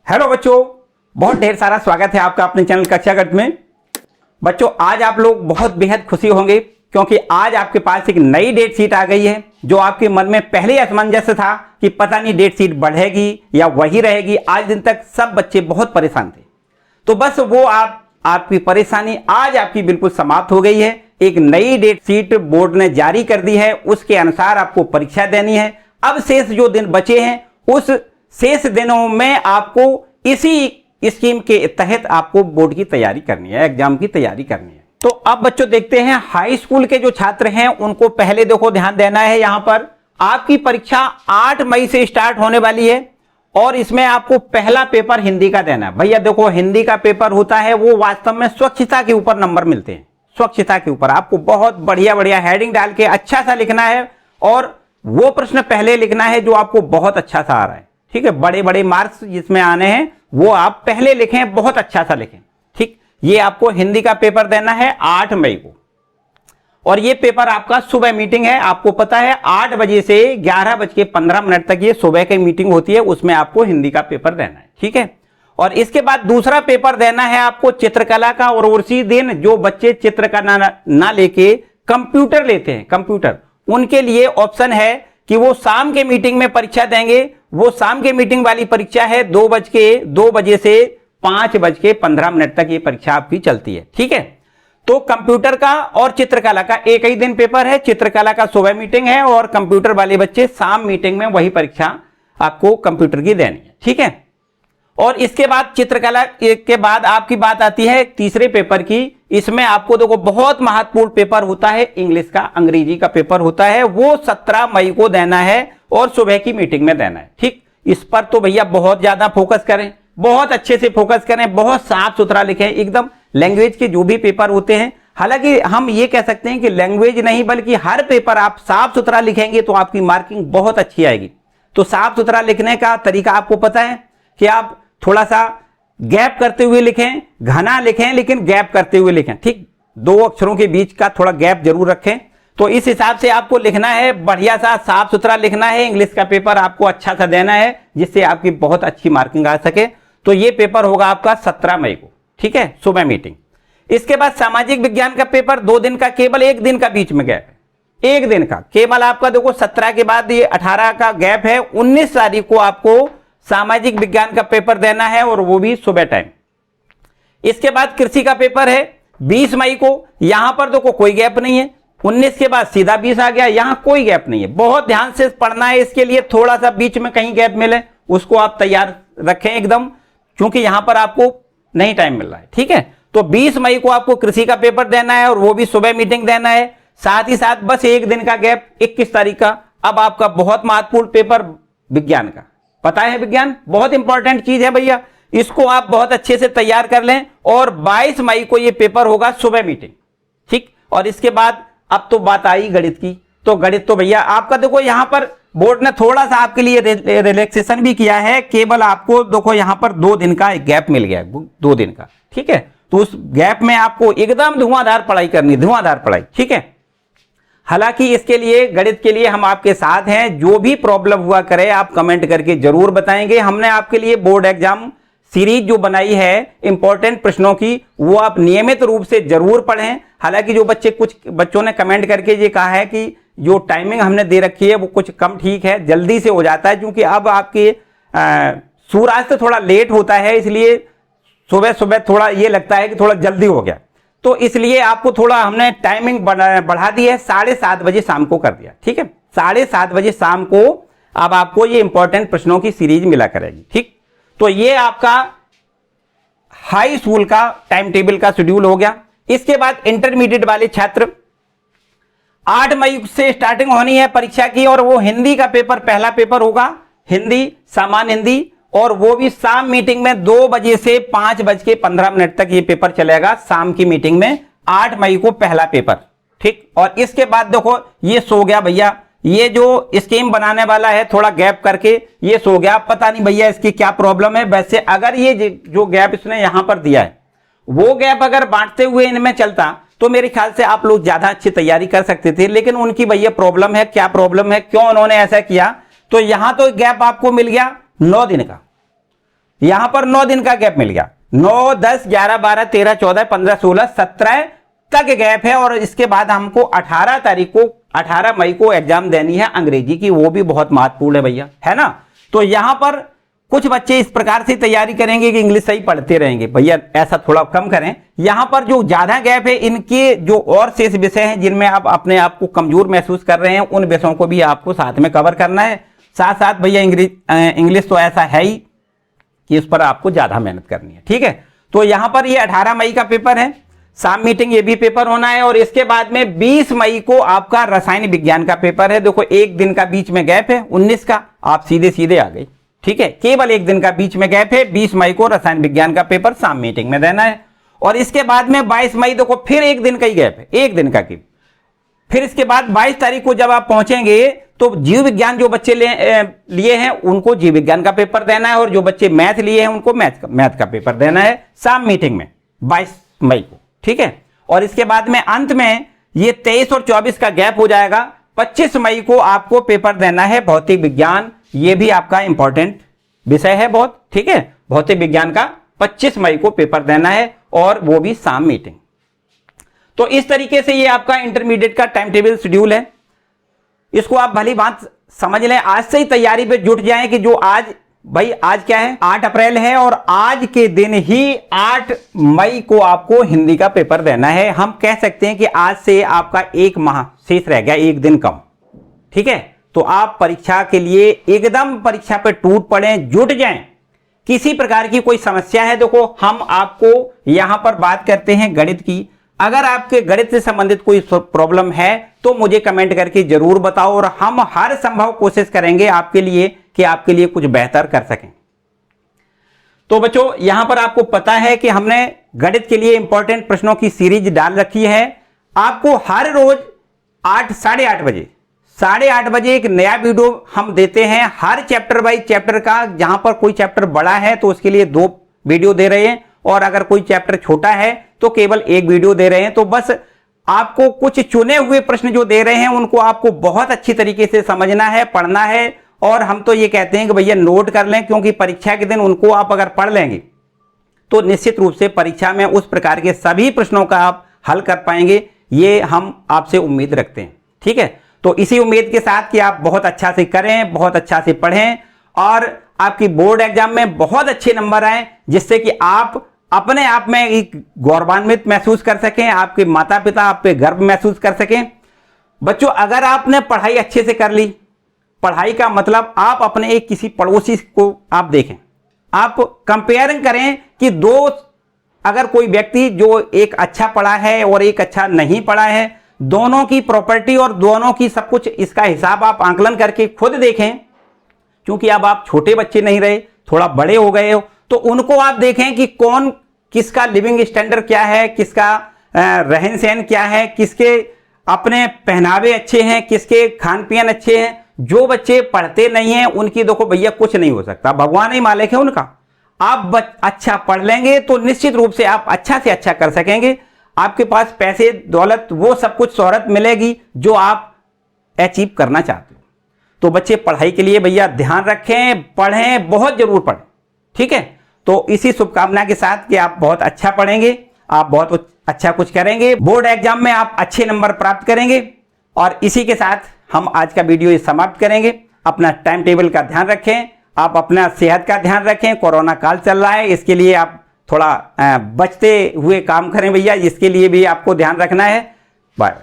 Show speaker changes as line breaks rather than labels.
Hello बच्चों, बहुत ढेर सारा स्वागत है आपका अपने चैनल कक्षागत में। बच्चों आज आप लोग बहुत बेहद खुशी होंगे क्योंकि आज आपके पास एक नई डेट शीट आ गई है। जो आपके मन में पहले असमंजस था कि पता नहीं डेट शीट बढ़ेगी या वही रहेगी, आज दिन तक सब बच्चे बहुत परेशान थे। तो बस वो आपकी परेशानी आज आपकी बिल्कुल समाप्त हो गई है। एक नई डेट शीट बोर्ड ने जारी कर दी है, उसके अनुसार आपको परीक्षा देनी है। अब शेष जो दिन बचे हैं उस शेष दिनों में आपको इसी स्कीम के तहत आपको बोर्ड की तैयारी करनी है, एग्जाम की तैयारी करनी है। तो अब बच्चों देखते हैं हाई स्कूल के जो छात्र हैं उनको पहले देखो ध्यान देना है। यहां पर आपकी परीक्षा 8 मई से स्टार्ट होने वाली है और इसमें आपको पहला पेपर हिंदी का देना है। भैया देखो हिंदी का पेपर होता है वो वास्तव में स्वच्छता के ऊपर नंबर मिलते हैं। स्वच्छता के ऊपर आपको बहुत बढ़िया बढ़िया हेडिंग डाल के अच्छा सा लिखना है और वो प्रश्न पहले लिखना है जो आपको बहुत अच्छा सा आ रहा है। ठीक है, बड़े बड़े मार्क्स जिसमें आने हैं वो आप पहले लिखें, बहुत अच्छा सा लिखें। ठीक, ये आपको हिंदी का पेपर देना है 8 मई को और ये पेपर आपका सुबह मीटिंग है। आपको पता है 8 बजे से 11:15 तक ये सुबह की मीटिंग होती है, उसमें आपको हिंदी का पेपर देना है। ठीक है, और इसके बाद दूसरा पेपर देना है आपको चित्रकला का। और उसी दिन जो बच्चे चित्रकला ना लेके कंप्यूटर लेते हैं, कंप्यूटर, उनके लिए ऑप्शन है कि वो शाम के मीटिंग में परीक्षा देंगे। वो शाम के मीटिंग वाली परीक्षा है 2 बजे से 5:15 तक ये परीक्षा आपकी चलती है। ठीक है, तो कंप्यूटर का और चित्रकला का एक ही दिन पेपर है। चित्रकला का सुबह मीटिंग है और कंप्यूटर वाले बच्चे शाम मीटिंग में वही परीक्षा आपको कंप्यूटर की देनी है। ठीक है, और इसके बाद चित्रकला के बाद आपकी बात आती है तीसरे पेपर की। इसमें आपको देखो बहुत महत्वपूर्ण पेपर होता है इंग्लिश का, अंग्रेजी का पेपर होता है, वो 17 मई को देना है और सुबह की मीटिंग में देना है। ठीक, इस पर तो भैया बहुत ज्यादा फोकस करें, बहुत अच्छे से फोकस करें, बहुत साफ सुथरा लिखें एकदम। लैंग्वेज के जो भी पेपर होते हैं, हालांकि हम ये कह सकते हैं कि लैंग्वेज नहीं बल्कि हर पेपर आप साफ सुथरा लिखेंगे तो आपकी मार्किंग बहुत अच्छी आएगी। तो साफ सुथरा लिखने का तरीका आपको पता है कि आप थोड़ा सा गैप करते हुए लिखें, घना लिखें लेकिन गैप करते हुए लिखें। ठीक, 2 अक्षरों के बीच का थोड़ा गैप जरूर रखें। तो इस हिसाब से आपको लिखना है, बढ़िया सा साफ सुथरा लिखना है। इंग्लिश का पेपर आपको अच्छा सा देना है जिससे आपकी बहुत अच्छी मार्किंग आ सके। तो ये पेपर होगा आपका 17 मई को। ठीक है, सुबह मीटिंग। इसके बाद सामाजिक विज्ञान का पेपर 2 दिन का, केवल 1 दिन का बीच में गैप है, 1 दिन का केवल आपका। देखो 17 के बाद ये 18 का गैप है। 19 तारीख को आपको सामाजिक विज्ञान का पेपर देना है और वो भी सुबह टाइम। इसके बाद कृषि का पेपर है 20 मई को। यहां पर देखो कोई गैप नहीं है। 19 के बाद सीधा 20 आ गया, यहां कोई गैप नहीं है। बहुत ध्यान से पढ़ना है, इसके लिए थोड़ा सा बीच में कहीं गैप मिले उसको आप तैयार रखें एकदम, क्योंकि यहां पर आपको नहीं टाइम मिल रहा है। ठीक है, तो 20 मई को आपको कृषि का पेपर देना है और वो भी सुबह मीटिंग देना है। साथ ही साथ बस 1 दिन का गैप 21 तारीख का। अब आपका बहुत महत्वपूर्ण पेपर विज्ञान का, पता है विज्ञान बहुत इंपॉर्टेंट चीज है भैया, इसको आप बहुत अच्छे से तैयार कर लें। और 22 मई को ये पेपर होगा सुबह मीटिंग। ठीक, और इसके बाद अब तो बात आई गणित की। तो गणित तो भैया आपका देखो यहां पर बोर्ड ने थोड़ा सा आपके लिए रिलैक्सेशन भी किया है। केवल आपको देखो यहां पर 2 दिन का एक गैप मिल गया है, 2 दिन का। ठीक है, तो उस गैप में आपको एकदम धुआंधार पढ़ाई करनी, धुआंधार पढ़ाई। ठीक है, हालांकि इसके लिए गणित के लिए हम आपके साथ हैं। जो भी प्रॉब्लम हुआ करे आप कमेंट करके जरूर बताएंगे। हमने आपके लिए बोर्ड एग्जाम सीरीज जो बनाई है इंपॉर्टेंट प्रश्नों की, वो आप नियमित रूप से जरूर पढ़ें। हालांकि जो कुछ बच्चों ने कमेंट करके ये कहा है कि जो टाइमिंग हमने दे रखी है वो कुछ कम ठीक है, जल्दी से हो जाता है, क्योंकि अब आपके सूर्यास्त थोड़ा लेट होता है, इसलिए सुबह सुबह थोड़ा ये लगता है कि थोड़ा जल्दी हो गया। तो इसलिए आपको थोड़ा हमने टाइमिंग बढ़ा दी है, 7:30 बजे शाम को कर दिया। ठीक है, 7:30 बजे शाम को अब आपको ये इंपॉर्टेंट प्रश्नों की सीरीज मिला करेगी। ठीक, तो ये आपका हाई स्कूल का टाइम टेबल का शेड्यूल हो गया। इसके बाद इंटरमीडिएट वाले छात्र 8 मई से स्टार्टिंग होनी है परीक्षा की और वो हिंदी का पेपर पहला पेपर होगा, हिंदी, सामान्य हिंदी, और वो भी शाम मीटिंग में 2 बजे से 5:15 तक ये पेपर चलेगा। शाम की मीटिंग में 8 मई को पहला पेपर। ठीक, और इसके बाद देखो ये सो गया भैया, ये जो स्कीम बनाने वाला है थोड़ा गैप करके ये सो गया। पता नहीं भैया इसकी क्या प्रॉब्लम है। वैसे अगर ये जो गैप इसने यहां पर दिया है वो गैप अगर बांटते हुए इनमें चलता तो मेरे ख्याल से आप लोग ज्यादा अच्छी तैयारी कर सकते थे। लेकिन उनकी भैया प्रॉब्लम है, क्या प्रॉब्लम है, क्यों उन्होंने ऐसा किया, तो यहां तो गैप आपको मिल गया 9 दिन का। यहां पर 9 दिन का गैप मिल गया, 9, 10, 11, 12, 13, 14, 15, 16, 17 तक गैप है। और इसके बाद हमको 18 तारीख को 18 मई को एग्जाम देनी है अंग्रेजी की, वो भी बहुत महत्वपूर्ण है भैया, है ना। तो यहां पर कुछ बच्चे इस प्रकार से तैयारी करेंगे कि इंग्लिश सही पढ़ते रहेंगे, भैया ऐसा थोड़ा कम करें। यहां पर जो ज्यादा गैप है, इनके जो और शेष विषय हैं जिनमें आप अपने आप को कमजोर महसूस कर रहे हैं, उन विषयों को भी आपको साथ में कवर करना है। साथ साथ भैया इंग्लिश तो ऐसा है ही कि उस पर आपको ज्यादा मेहनत करनी है, ठीक है। तो यहां पर ये 18 मई का पेपर है, शाम मीटिंग ये भी पेपर होना है। और इसके बाद में 20 मई को आपका रसायन विज्ञान का पेपर है। देखो एक दिन का बीच में गैप है, 19 का आप सीधे सीधे आ गई, ठीक है। केवल एक दिन का बीच में गैप है, 20 मई को रसायन विज्ञान का पेपर शाम मीटिंग में देना है। और इसके बाद में 22 मई देखो फिर एक दिन का ही गैप है, एक दिन का की। फिर इसके बाद 22 तारीख को जब आप पहुंचेंगे तो जीव विज्ञान जो बच्चे लिए हैं उनको जीव विज्ञान का पेपर देना है, और जो बच्चे मैथ लिए हैं उनको मैथ का पेपर देना है शाम मीटिंग में 22 मई को, ठीक है। और इसके बाद में अंत में ये 23 और 24 का गैप हो जाएगा। 25 मई को आपको पेपर देना है भौतिक विज्ञान, ये भी आपका इंपॉर्टेंट विषय है बहुत, ठीक है। भौतिक विज्ञान का 25 मई को पेपर देना है, और वो भी शाम मीटिंग। तो इस तरीके से ये आपका इंटरमीडिएट का टाइम टेबल शेड्यूल है। इसको आप भली बात समझ लें, आज से ही तैयारी पे जुट जाएं कि जो आज भाई आज क्या है 8 अप्रैल है, और आज के दिन ही 8 मई को आपको हिंदी का पेपर देना है। हम कह सकते हैं कि आज से आपका एक माह शेष रह गया, एक दिन कम, ठीक है। तो आप परीक्षा के लिए एकदम परीक्षा पे टूट पड़े, जुट जाएं। किसी प्रकार की कोई समस्या है, देखो हम आपको यहां पर बात करते हैं गणित की। अगर आपके गणित से संबंधित कोई प्रॉब्लम है तो मुझे कमेंट करके जरूर बताओ, और हम हर संभव कोशिश करेंगे आपके लिए कि आपके लिए कुछ बेहतर कर सकें। तो बच्चों यहां पर आपको पता है कि हमने गणित के लिए इंपॉर्टेंट प्रश्नों की सीरीज डाल रखी है। आपको हर रोज 8:30 बजे एक नया वीडियो हम देते हैं, हर चैप्टर बाई चैप्टर का। जहां पर कोई चैप्टर बड़ा है तो उसके लिए 2 वीडियो दे रहे हैं, और अगर कोई चैप्टर छोटा है तो केवल 1 वीडियो दे रहे हैं। तो बस आपको कुछ चुने हुए प्रश्न जो दे रहे हैं उनको आपको बहुत अच्छी तरीके से समझना है, पढ़ना है। और हम तो ये कहते हैं कि भैया नोट कर लें, क्योंकि परीक्षा के दिन उनको आप अगर पढ़ लेंगे तो निश्चित रूप से परीक्षा में उस प्रकार के सभी प्रश्नों का आप हल कर पाएंगे, ये हम आपसे उम्मीद रखते हैं, ठीक है। तो इसी उम्मीद के साथ कि आप बहुत अच्छा से करें, बहुत अच्छा से पढ़ें, और आपकी बोर्ड एग्जाम में बहुत अच्छे नंबर आए, जिससे कि आप अपने आप में एक गौरवान्वित महसूस कर सकें, आपके माता पिता आप पे गर्व महसूस कर सकें। बच्चों अगर आपने पढ़ाई अच्छे से कर ली, पढ़ाई का मतलब आप अपने एक किसी पड़ोसी को आप देखें, आप कंपेयरिंग करें कि अगर कोई व्यक्ति जो एक अच्छा पढ़ा है और एक अच्छा नहीं पढ़ा है, दोनों की प्रॉपर्टी और दोनों की सब कुछ, इसका हिसाब आप आंकलन करके खुद देखें। क्योंकि अब आप छोटे बच्चे नहीं रहे, थोड़ा बड़े हो गए हो, तो उनको आप देखें कि कौन किसका लिविंग स्टैंडर्ड क्या है, किसका रहन सहन क्या है, किसके अपने पहनावे अच्छे हैं, किसके खान पीन अच्छे हैं। जो बच्चे पढ़ते नहीं हैं उनकी देखो भैया कुछ नहीं हो सकता, भगवान ही मालिक है उनका। आप अच्छा पढ़ लेंगे तो निश्चित रूप से आप अच्छा से अच्छा कर सकेंगे। आपके पास पैसे दौलत वो सब कुछ शोहरत मिलेगी जो आप अचीव करना चाहते हो। तो बच्चे पढ़ाई के लिए भैया ध्यान रखें, पढ़ें, बहुत जरूर पढ़ें, ठीक है। तो इसी शुभकामना के साथ कि आप बहुत अच्छा पढ़ेंगे, आप बहुत अच्छा कुछ करेंगे, बोर्ड एग्जाम में आप अच्छे नंबर प्राप्त करेंगे। और इसी के साथ हम आज का वीडियो समाप्त करेंगे। अपना टाइम टेबल का ध्यान रखें, आप अपना सेहत का ध्यान रखें। कोरोना काल चल रहा है, इसके लिए आप थोड़ा बचते हुए काम करें भैया, इसके लिए भी आपको ध्यान रखना है। बाय।